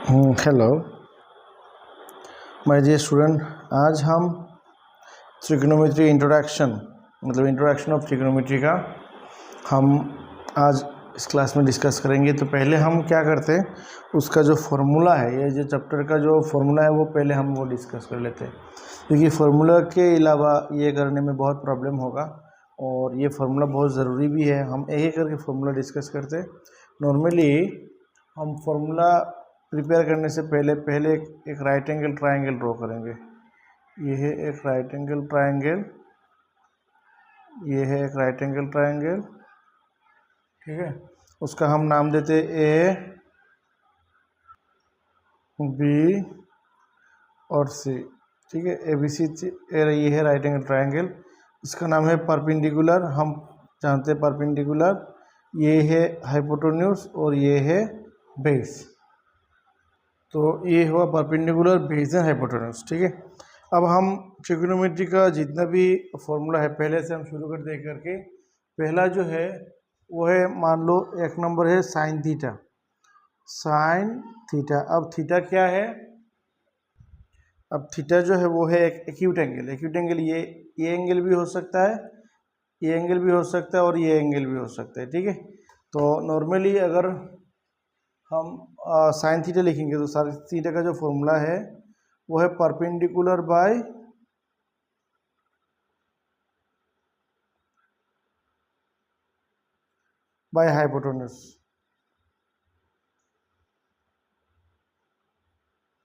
Hello my dear student, आज हम trigonometry introduction मतलब इंट्रोडक्शन ऑफ ट्रिग्नोमेट्री का हम आज इस क्लास में डिस्कस करेंगे। तो पहले हम क्या करते हैं, उसका जो फार्मूला है, ये जो चैप्टर का जो फार्मूला है वो पहले हम वो डिस्कस कर लेते हैं, क्योंकि फार्मूला के अलावा ये करने में बहुत प्रॉब्लम होगा और ये फार्मूला बहुत ज़रूरी भी है। हम एक एक करके फार्मूला डिस्कस करते हैं। नॉर्मली हम फार्मूला प्रिपेयर करने से पहले एक राइट एंगल ट्रायंगल ड्रॉ करेंगे। ये है एक राइट एंगल ट्रायंगल, ये है एक राइट एंगल ट्रायंगल, ठीक है। उसका हम नाम देते ए, बी और सी, ठीक है। ए बी सी, ये है राइट एंगल ट्रायंगल, इसका नाम है परपेंडिकुलर। हम जानते हैं परपेंडिकुलर, ये है हाइपोटेन्यूज और ये है बेस। तो ये हुआ परपेंडिकुलर, बेस एंड हाइपोटेन्यूज, ठीक है। अब हम ट्रिग्नोमेट्री का जितना भी फॉर्मूला है पहले से हम शुरू कर दे करके। पहला जो है वो है, मान लो एक नंबर है साइन थीटा। साइन थीटा, अब थीटा क्या है, अब थीटा जो है वो है एक एक्यूट एंगल। एक्यूट एंगल ये एंगल भी हो सकता है, ये एंगल भी हो सकता है और ये एंगल भी हो सकता है, ठीक है। तो नॉर्मली अगर हम साइन थीटा लिखेंगे तो साइन थीटा का जो फॉर्मूला है वो है परपेंडिकुलर बाय हाइपोटेन्यूज।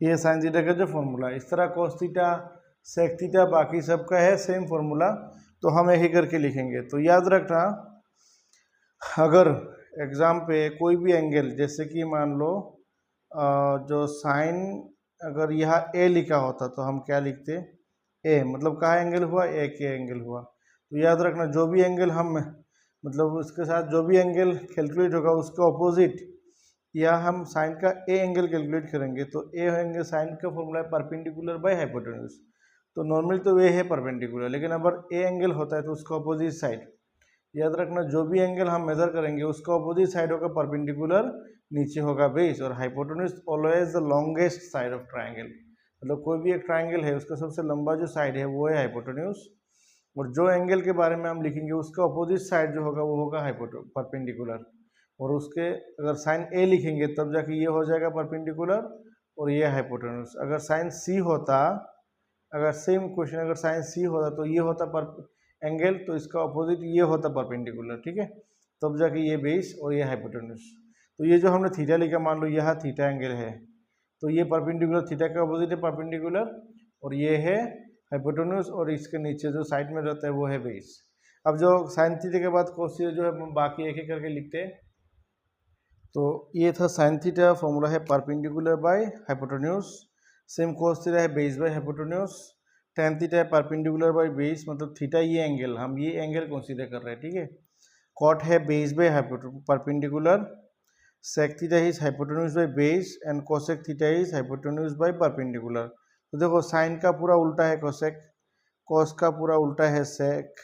ये साइन थीटा का जो फॉर्मूला है। इस तरह कोस थीटा, सेक थीटा, बाकी सबका है सेम फॉर्मूला, तो हम एक ही करके लिखेंगे। तो याद रखना, अगर एग्जाम पे कोई भी एंगल, जैसे कि मान लो जो साइन, अगर यहाँ ए लिखा होता तो हम क्या लिखते, ए, मतलब कहाँ एंगल हुआ, ए के एंगल हुआ। तो याद रखना, जो भी एंगल हम मतलब उसके साथ जो भी एंगल कैलकुलेट होगा उसका ऑपोजिट, या हम साइन का ए एंगल कैलकुलेट करेंगे तो ए एंगल, साइन का फॉर्मूला है परपेंडिकुलर बाय हाइपोटेन्यूज। तो नॉर्मली तो ये है परपेंडिकुलर, लेकिन अगर ए एंगल होता है तो उसका ऑपोजिट साइड, याद रखना, जो भी एंगल हम मेजर करेंगे उसका ऑपोजिट साइड होगा परपेंडिकुलर, नीचे होगा बेस। और hypotenuse always the longest side of triangle, मतलब कोई भी एक ट्राइंगल है उसका सबसे लंबा जो साइड है वो है हाइपोटेन्यूज। और जो एंगल के बारे में हम लिखेंगे उसका ऑपोजिट साइड जो होगा वो होगा परपेंडिकुलर। और उसके अगर साइन ए लिखेंगे तब जाके ये हो जाएगा परपेंडिकुलर और ये हाइपोटेन्यूज। अगर साइन सी होता, अगर सेम क्वेश्चन अगर साइन सी होता तो ये होता पर एंगल, तो इसका ऑपोजिट ये होता परपेंडिकुलर, ठीक है। तब जाके ये बेस और ये हाइपोटेन्यूज। तो ये जो हमने थीटा लिखा, मान लो यहाँ थीटा एंगल है, तो ये परपेंडिकुलर, थीटा का ऑपोजिट है परपेंडिकुलर, और ये है हाइपोटेन्यूज, और इसके नीचे जो साइड में रहता है वो है बेस। अब जो साइन थीटा के बाद कोस थीटा जो है हम बाकी एक एक करके लिखते हैं। तो ये था साइन थीटा, फॉर्मूला है perpendicular by hypotenuse. Same cos theta है base by hypotenuse. Tan theta है परपेंडिकुलर बाय बेस, मतलब थीटा ये एंगल, हम ये एंगल कंसीडर कर रहे हैं, ठीक है। कॉट है base by perpendicular. Sec theta is hypotenuse by base and cosec theta is hypotenuse by perpendicular. तो देखो, साइन का पूरा उल्टा है कोसेक, कॉस का पूरा उल्टा है सेक,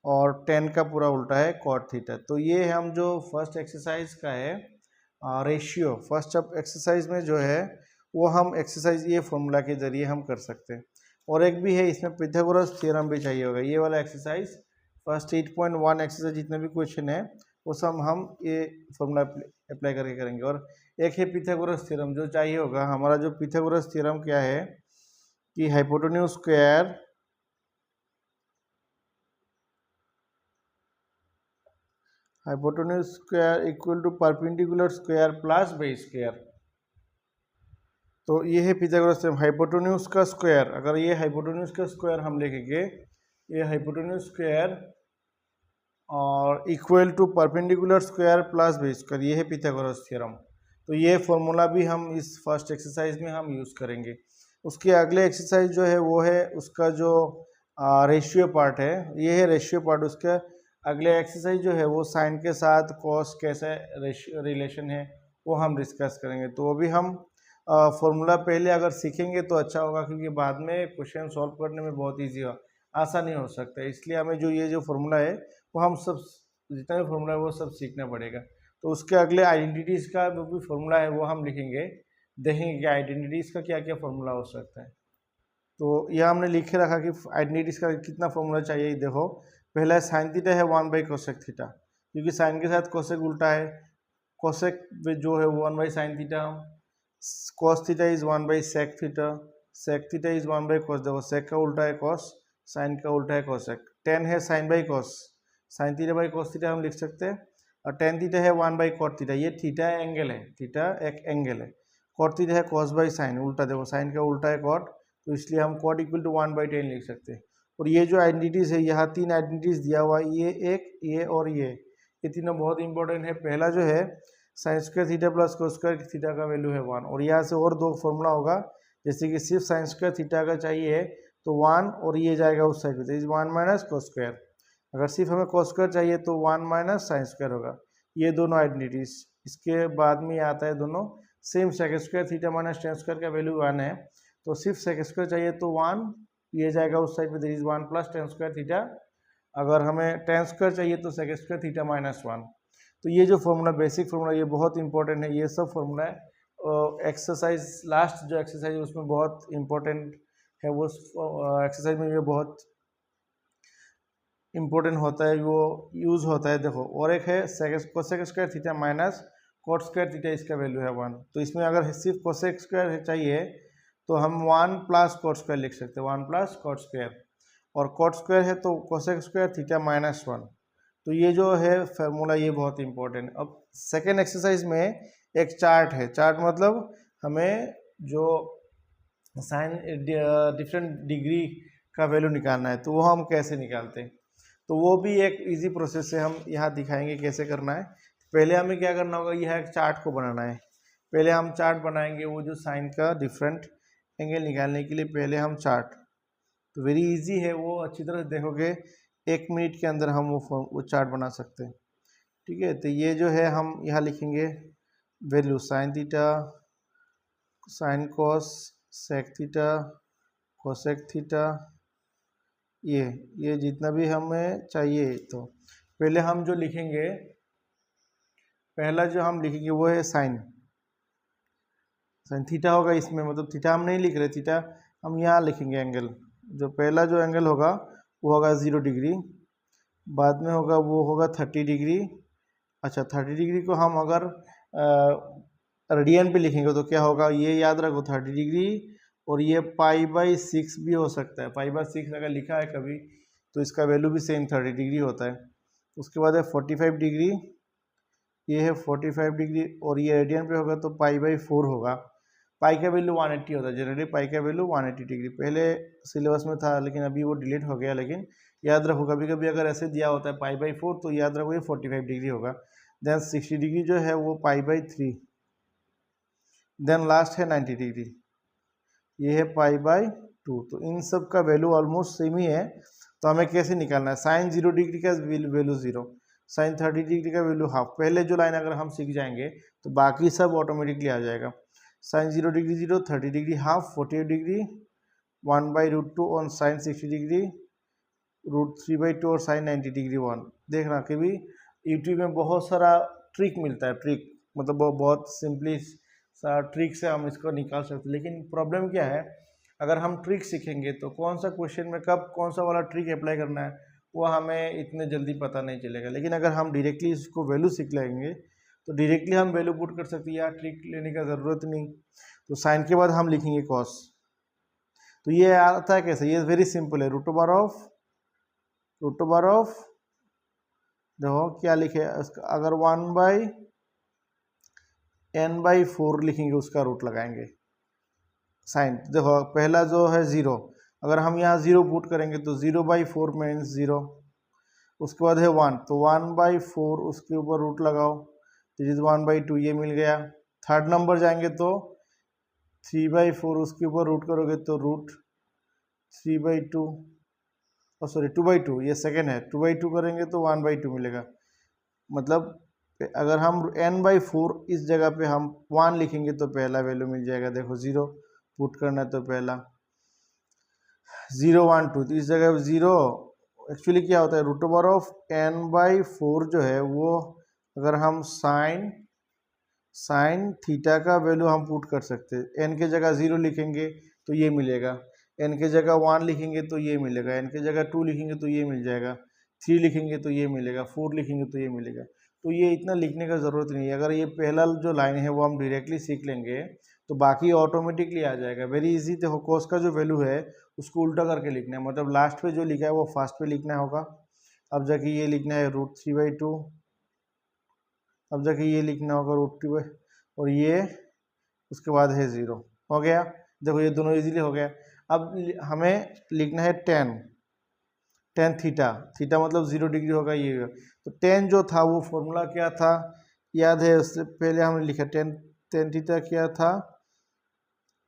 और टेन का पूरा उल्टा है कॉट थीटा। तो ये हम जो फर्स्ट एक्सरसाइज का है रेशियो, फर्स्ट एक्सरसाइज में जो है वो हम एक्सरसाइज ये फॉर्मूला के जरिए हम कर सकते हैं। और एक भी है इसमें पिथागोरस थ्योरम भी चाहिए होगा, ये वाला एक्सरसाइज फर्स्ट 8.1 एक्सरसाइज जितने भी क्वेश्चन है वो सब हम ये फॉर्मूला अप्लाई करके करेंगे। और एक है पिथागोरस थ्योरम जो चाहिए होगा। हमारा जो पिथागोरस थ्योरम क्या है कि hypotenuse square hypotenuse square equal to perpendicular square plus base square. तो ये है पिथागोरस थ्योरम, हाइपोटेन्यूज का स्क्वायर, अगर ये हाइपोटेन्यूज का स्क्वायर हम लिखेंगे, ये हाइपोटेन्यूज स्क्वायर और equal to perpendicular square plus base square, ये है पिथागोरस थ्योरम। तो ये फॉर्मूला भी हम इस फर्स्ट एक्सरसाइज में हम यूज़ करेंगे। उसके अगले एक्सरसाइज जो है वो है उसका जो रेशियो पार्ट है, ये है रेशियो पार्ट। उसका अगले एक्सरसाइज जो है वो साइन के साथ कॉस कैसे रिलेशन है वो हम डिस्कस करेंगे। तो वो भी हम फॉर्मूला पहले अगर सीखेंगे तो अच्छा होगा, क्योंकि बाद में क्वेश्चन सॉल्व करने में बहुत ईजी आसानी हो सकता है। इसलिए हमें जो ये जो फॉर्मूला है वो हम सब, जितना भी फॉर्मूला है वो सब सीखना पड़ेगा। तो उसके अगले आइडेंटिटीज़ का जो भी फॉर्मूला है वो हम लिखेंगे। देखेंगे कि आइडेंटिटीज़ का क्या क्या फॉर्मूला हो सकता है। तो यह हमने लिख के रखा कि आइडेंटिटीज़ का कितना फॉर्मूला चाहिए। देखो पहला साइन थीटा है 1 बाई कोसेक थीटा, क्योंकि साइन के साथ कोसेक उल्टा है, कोसेक जो है 1 by sine theta, cos theta is 1 by sec theta, sec theta is 1 by cos. देखो सेक का उल्टा है कॉस, साइन का उल्टा है कोसेक। टेन है sine by cos, sine theta by cos theta हम लिख सकते हैं, और टेन थीटा है 1 बाई कॉट थीटा, ये थीटा एंगल है, थीटा एक एंगल है। कॉट थीटा है कॉस बाई साइन, उल्टा देखो साइन का उल्टा है कॉट, तो इसलिए हम कॉट इक्वल टू 1/10 लिख सकते हैं। और ये जो आइडेंटिटीज़ है, यहाँ तीन आइडेंटिटीज़ दिया हुआ है, ये एक, ये और ये तीनों बहुत इंपॉर्टेंट है। पहला जो है sine square theta plus cos square theta का वैल्यू है 1, और यहाँ से और दो फॉर्मूला होगा, जैसे कि सिर्फ साइन स्क्वायर थीटा का चाहिए तो 1, और ये जाएगा उस साइड पे, इज 1 माइनस कोस स्क्वायर। अगर सिर्फ हमें कोस स्क्वायर चाहिए तो 1 माइनस साइन स्क्वायर होगा। ये दोनों आइडेंटिटीज, इसके बाद में आता है दोनों same, sec square theta minus tan square का वैल्यू 1 है, तो सिर्फ सेक स्क्वायर चाहिए तो 1, ये जाएगा उस साइड पे, there is 1 plus tan square theta. अगर हमें टेन स्क्वायर चाहिए तो सेक स्क्वायर थीटा माइनस 1। तो ये जो फॉर्मूला, बेसिक फॉर्मूला, ये बहुत इंपॉर्टेंट है, ये सब फॉर्मूला है। एक्सरसाइज लास्ट जो एक्सरसाइज है उसमें बहुत इंपॉर्टेंट है, वो एक्सरसाइज में ये बहुत इंपॉर्टेंट होता है, वो यूज़ होता है। देखो और एक है cosec square theta minus cot square theta, इसका वैल्यू है 1। तो इसमें अगर सिर्फ कोसेक स्क्वायर चाहिए तो हम 1 प्लस कॉट स्क्वायर लिख सकते हैं, 1 प्लस कॉट स्क्वायर, और कॉट स्क्वायर है तो कोसेक स्क्वायर थीटा माइनस 1। तो ये जो है फार्मूला, ये बहुत इंपॉर्टेंट है। अब सेकेंड एक्सरसाइज में एक चार्ट है, चार्ट मतलब हमें जो साइन डिफरेंट डिग्री का वैल्यू निकालना है, तो वो हम कैसे निकालते हैं, तो वो भी एक इजी प्रोसेस से हम यहाँ दिखाएंगे कैसे करना है। पहले हमें क्या करना होगा, यह एक चार्ट को बनाना है। पहले हम चार्ट बनाएंगे, वो जो साइन का डिफरेंट एंगल निकालने के लिए पहले हम चार्ट, तो वेरी इजी है वो, अच्छी तरह से देखोगे 1 मिनट के अंदर हम वो चार्ट बना सकते हैं। ठीक है, तो ये जो है हम यहाँ लिखेंगे value sine theta, sine cos, sec theta, cosec theta, ये जितना भी हमें चाहिए। तो पहले हम जो लिखेंगे, पहला जो हम लिखेंगे वो है साइन, साइन थीटा होगा इसमें, मतलब थीटा हम नहीं लिख रहे, थीटा हम यहाँ लिखेंगे एंगल। जो पहला जो एंगल होगा वो होगा 0 डिग्री, बाद में होगा वो होगा 30 डिग्री। अच्छा 30 डिग्री को हम अगर रेडियन पे लिखेंगे तो क्या होगा, ये याद रखो 30 डिग्री, और ये π/6 भी हो सकता है। π/6 अगर लिखा है कभी तो इसका वैल्यू भी सेम 30 डिग्री होता है। उसके बाद है 45 डिग्री, ये है 45 डिग्री, और ये रेडियन पे होगा तो π/4 होगा। पाई का वैल्यू 180 होता है, जनरली पाई का वैल्यू 180 डिग्री, पहले सिलेबस में था लेकिन अभी वो डिलीट हो गया। लेकिन याद रखो कभी कभी अगर ऐसे दिया होता है π/4 तो याद रखो ये 45 डिग्री होगा। देन 60 डिग्री जो है वो π/3, देन लास्ट है 90 डिग्री, ये है π/2। तो इन सब का वैल्यू ऑलमोस्ट सेम ही है। तो हमें कैसे निकालना है, साइन 0 डिग्री का वैल्यू 0, साइन 30 डिग्री का वैल्यू हाफ। पहले जो लाइन अगर हम सीख जाएंगे तो बाकी सब ऑटोमेटिकली आ जाएगा। Sine 0 degree 0, 30 degree half, 48 degree, 1/√2 और साइन 60 डिग्री, √3/2 और साइन 90 डिग्री 1। देखना कभी यूट्यूब में बहुत सारा ट्रिक मिलता है, ट्रिक मतलब वो बहुत सिंपली सा ट्रिक से हम इसको निकाल सकते हैं। लेकिन प्रॉब्लम क्या है, अगर हम ट्रिक सीखेंगे तो कौन सा क्वेश्चन में कब कौन सा वाला ट्रिक अप्लाई करना है वो हमें इतने जल्दी पता नहीं चलेगा। लेकिन अगर हम डायरेक्टली इसको वैल्यू सीख लेंगे तो डायरेक्टली हम वैल्यू पुट कर सकते हैं, या ट्रिक लेने का ज़रूरत नहीं। तो साइन के बाद हम लिखेंगे कॉस, तो ये आता है कैसे, ये वेरी सिंपल है, रूट ओवर ऑफ देखो क्या लिखे, अगर 1/n/4 लिखेंगे उसका रूट लगाएंगे। साइन देखो पहला जो है 0, अगर हम यहाँ 0 पुट करेंगे तो 0/4 मीन्स 0। उसके बाद है 1, तो 1/4 उसके ऊपर रूट लगाओ, दिस इज 1/2, ये मिल गया। थर्ड नंबर जाएंगे तो 3/4 उसके ऊपर रूट करोगे तो √3/2, और सॉरी 2/2, ये सेकेंड है, 2/2 करेंगे तो 1/2 मिलेगा। मतलब अगर हम n/4 इस जगह पे हम 1 लिखेंगे तो पहला वैल्यू मिल जाएगा। देखो 0 पुट करना है तो पहला 0 1 2, तो इस जगह 0 एक्चुअली क्या होता है, √n/4 जो है वो अगर हम साइन साइन थीटा का वैल्यू हम पुट कर सकते हैं। एन के जगह 0 लिखेंगे तो ये मिलेगा, एन के जगह 1 लिखेंगे तो ये मिलेगा, एन के जगह 2 लिखेंगे तो ये मिल जाएगा, 3 लिखेंगे तो ये मिलेगा, 4 लिखेंगे तो ये मिलेगा। तो ये इतना लिखने का ज़रूरत नहीं है। अगर ये पहला जो लाइन है वो हम डायरेक्टली सीख लेंगे तो बाकी ऑटोमेटिकली आ जाएगा। Very easy. देखो कॉस का जो वैल्यू है उसको उल्टा करके लिखना है, मतलब लास्ट पे जो लिखा है वो फास्ट पे लिखना होगा। अब जाके ये लिखना है √3/2, अब जाके ये लिखना होगा √2 और ये उसके बाद है 0। हो गया, देखो ये दोनों इजीली हो गया। अब हमें लिखना है टेन थीटा, थीटा मतलब 0 डिग्री होगा ये। तो टेन जो था वो फॉर्मूला क्या था याद है? उससे पहले हमने लिखा टेन थीटा क्या था,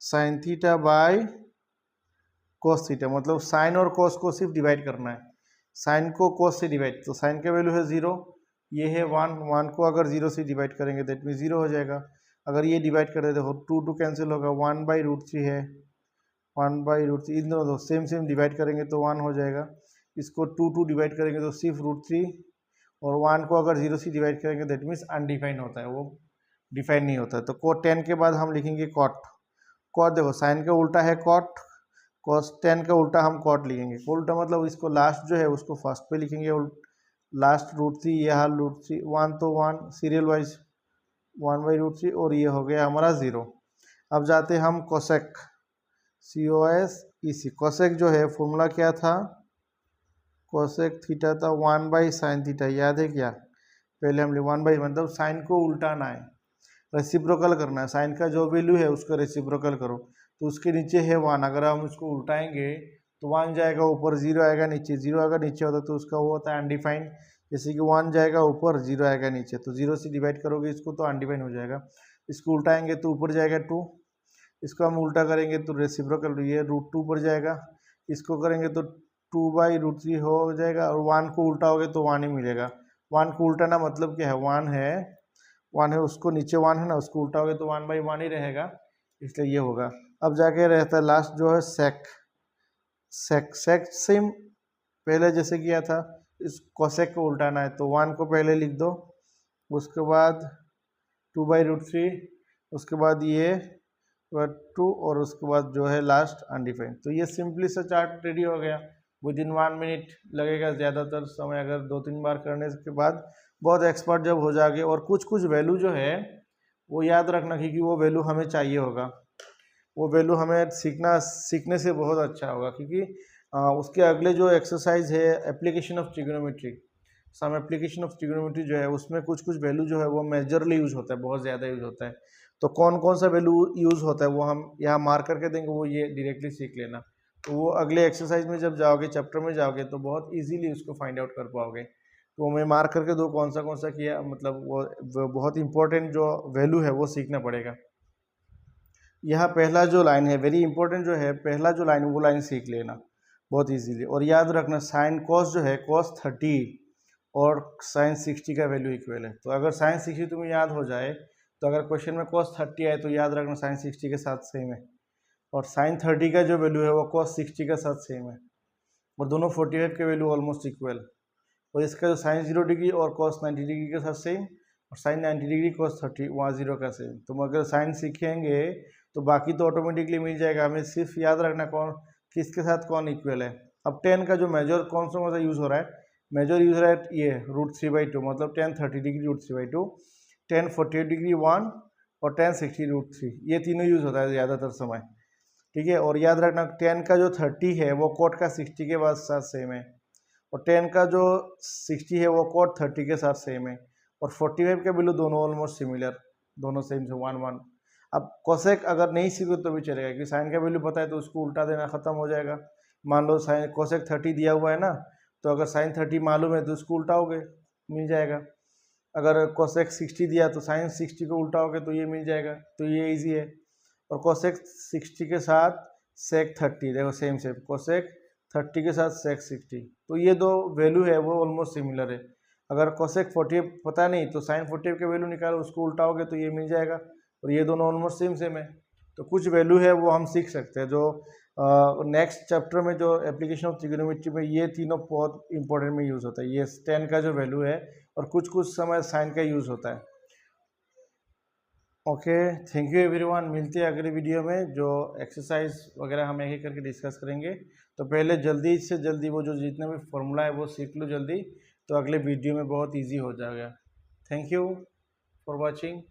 sine theta by cos theta, मतलब साइन और कोस को सिर्फ डिवाइड करना है, साइन को कोस से डिवाइड, तो साइन का वैल्यू है 0, ये है 1 को अगर 0 से डिवाइड करेंगे दैट मीन 0 हो जाएगा। अगर ये डिवाइड कर देते हो 2 कैंसिल होगा, 1/√3 है, 1/√3, इन दोनों सेम डिवाइड करेंगे तो 1 हो जाएगा। इसको 2 डिवाइड करेंगे तो सिर्फ √3, और 1 को अगर 0 से डिवाइड करेंगे दैट मीन्स अनडिफाइंड होता है, वो डिफाइन नहीं होता है। तो कोट 10 के बाद हम लिखेंगे कॉट। कॉट देखो साइन का उल्टा है कॉट, कॉस 10 का उल्टा हम कॉट लिखेंगे। उल्टा मतलब इसको लास्ट जो है उसको फर्स्ट पे लिखेंगे, लास्ट √3, यह √3, 1 तो 1 सीरियल वाइज 1/√3, और ये हो गया हमारा 0। अब जाते हम कोसेक, COSEC। कोसेक जो है फॉर्मूला क्या था, कोसेक थीटा था 1/sin थीटा, याद है क्या? पहले हम 1/, मतलब साइन को उल्टाना है, रेसिप्रोकल करना है, साइन का जो वैल्यू है उसको रेसिप्रोकल करो। तो उसके नीचे है 1, अगर हम उसको उल्टाएंगे तो 1 जाएगा ऊपर, 0 आएगा नीचे, 0 आएगा नीचे होता तो उसका वो होता है अनडिफाइंड। जैसे कि 1 जाएगा ऊपर, 0 आएगा नीचे, तो 0 से डिवाइड करोगे इसको तो अनडिफाइंड हो जाएगा। इसको उल्टाएंगे तो ऊपर जाएगा 2, इसको हम उल्टा करेंगे तो रेसिप्रोकल, ये √2 पर जाएगा, इसको करेंगे तो 2/√3 हो जाएगा, और 1 को उल्टाओगे तो 1 ही मिलेगा। 1 को उल्टाना मतलब क्या है, 1 है उसको नीचे 1 है ना, उसको उल्टाओगे तो 1/1 ही रहेगा, इसलिए ये होगा। अब जाके रहता है लास्ट जो है सेक सेम पहले जैसे किया था, इस कोसेक को उल्टाना है तो 1 को पहले लिख दो, उसके बाद 2/√3, उसके बाद ये 2, और उसके बाद जो है लास्ट अनडिफाइंड। तो ये सिंपली सा चार्ट रेडी हो गया। विदिन 1 मिनट लगेगा ज़्यादातर समय, अगर 2-3 बार करने के बाद बहुत एक्सपर्ट जब हो जाओगे। और कुछ वैल्यू जो है वो याद रखना, क्योंकि वो वैल्यू हमें चाहिए होगा, वो वैल्यू हमें सीखने से बहुत अच्छा होगा। क्योंकि उसके अगले जो एक्सरसाइज है application of trigonometry, some application of trigonometry जो है उसमें कुछ वैल्यू जो है वो मेजरली यूज होता है, बहुत ज़्यादा यूज होता है। तो कौन कौन सा वैल्यू यूज होता है वो हम यहाँ मार्क करके देंगे, वो ये डायरेक्टली सीख लेना। तो वो अगले एक्सरसाइज में जब जाओगे, चैप्टर में जाओगे, तो बहुत इजीली उसको फाइंड आउट कर पाओगे। तो मैं मार्क करके दो कौन सा किया, मतलब वो बहुत इंपॉर्टेंट जो वैल्यू है वो सीखना पड़ेगा। यहाँ पहला जो लाइन है वेरी इंपॉर्टेंट जो है, पहला जो लाइन वो लाइन सीख लेना बहुत इजीली। और याद रखना साइन कॉस जो है cos 30 और साइन 60 का वैल्यू इक्वल है। तो अगर साइन 60 तुम्हें याद हो जाए, तो अगर क्वेश्चन में cos 30 आए तो याद रखना साइन 60 के साथ सेम है, और साइन 30 का जो वैल्यू है वो cos 60 के साथ सेम है, और दोनों 48 के वैल्यू ऑलमोस्ट इक्वल। और इसका जो साइन 0 डिग्री और cos 90 डिग्री के साथ सेम, और साइन 90 डिग्री cos 30 वहाँ 0 का सेम। तुम अगर साइन सीखेंगे तो बाकी तो ऑटोमेटिकली मिल जाएगा, हमें सिर्फ याद रखना कौन किसके साथ कौन इक्वल है। अब 10 का जो मेजर कौन सा यूज़ हो रहा है, मेजर यूज हो रहा है ये √3/2, मतलब 10 30 डिग्री √3/2, 10 48 डिग्री 1, और 10 60 √3, ये तीनों यूज़ होता है ज़्यादातर समय। ठीक है, और याद रखना 10 का जो 30 है वो कोट का 60 के बाद साथ सेम है, और 10 का जो 60 है वो कोट 30 के साथ सेम है, और 45 के वैल्यू दोनों ऑलमोस्ट सिमिलर, दोनों सेम से 1 1। अब कोसेक अगर नहीं सीखो तो भी चलेगा, क्योंकि साइन का वैल्यू पता है तो उसको उल्टा देना खत्म हो जाएगा। मान लो साइन कोसेक 30 दिया हुआ है ना, तो अगर साइन 30 मालूम है तो उसको उल्टाओगे मिल जाएगा। अगर कोसेक 60 दिया तो साइन 60 को उल्टाओगे तो ये मिल जाएगा, तो ये इजी है। और कोसेक 60 के साथ सेक 30, देखो सेम कोसेक 30 के साथ सेक 60, तो ये दो वैल्यू है वो ऑलमोस्ट सिमिलर है। अगर कोसेक 48 पता नहीं तो साइन 48 के वैल्यू निकालो, उसको उल्टाओगे तो ये मिल जाएगा, और ये दोनों ऑलमोस्ट सेम है। तो कुछ वैल्यू है वो हम सीख सकते हैं, जो नेक्स्ट चैप्टर में जो एप्लीकेशन ऑफ ट्रिग्नोमेट्री में ये तीनों बहुत इंपॉर्टेंट में यूज़ होता है। ये 10 का जो वैल्यू है, और कुछ समय साइन का यूज़ होता है। Okay, thank you everyone. मिलते हैं अगले वीडियो में, जो एक्सरसाइज वगैरह हम एक एक करके डिस्कस करेंगे। तो पहले जल्दी से जल्दी वो जो जितने भी फॉर्मूला है वो सीख लो जल्दी, तो अगले वीडियो में बहुत इजी हो जाएगा। Thank you for watching.